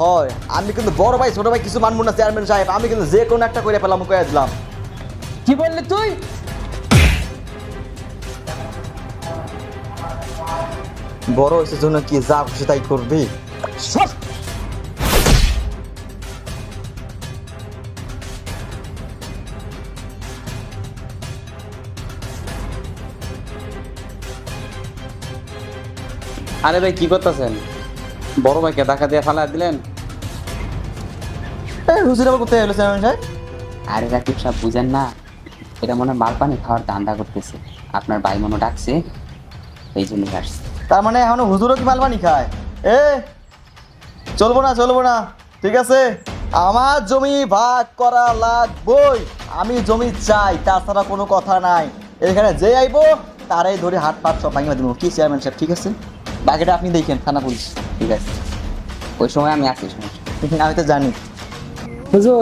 হয় আমি কিন্তু বড় ভাই ছোট ভাই কিছু মানবো না চেয়ারম্যান সাহেব, আমি কিন্তু যে কোনো একটা করে ফেলাম কয়ে দিলাম। কি বললি তুই? বড় হয়েছে জন্য কি যা খুশি তাই করবি? সব আরে ভাই কি করতেছেন? বড় ভাইকে টাকা দিয়ে ফালা দিলেন? হুজুর আবার কোথায় এলো চেয়ারম্যান সাহেব? আরে রাকিব সাহেব বুঝেন না, এটা মনে হয় মালপানি খাওয়ার ধান্দা করতেছে। আপনার ভাই মনে ডাকছে, এই জন্য আসছে। তার মানে এখনো হুজুরও কি মালবানি খায়? চলবো না, ঠিক আছে, আমার জমি ভাগ করা লাগবই, আমি জমি চাই, তাছাড়া কোনো কথা নাই। এখানে যে আইবো তারাই ধরে হাত পাট সব ভাঙিয়ে দেবো। কি চেয়ারম্যান সাহেব ঠিক আছে? বাকিটা আপনি দেখেন, থানা পুলিশ। ঠিক আছে, ওই সময় আমি আছি, সমস্যা নেই। আমি তো জানি। হুজুর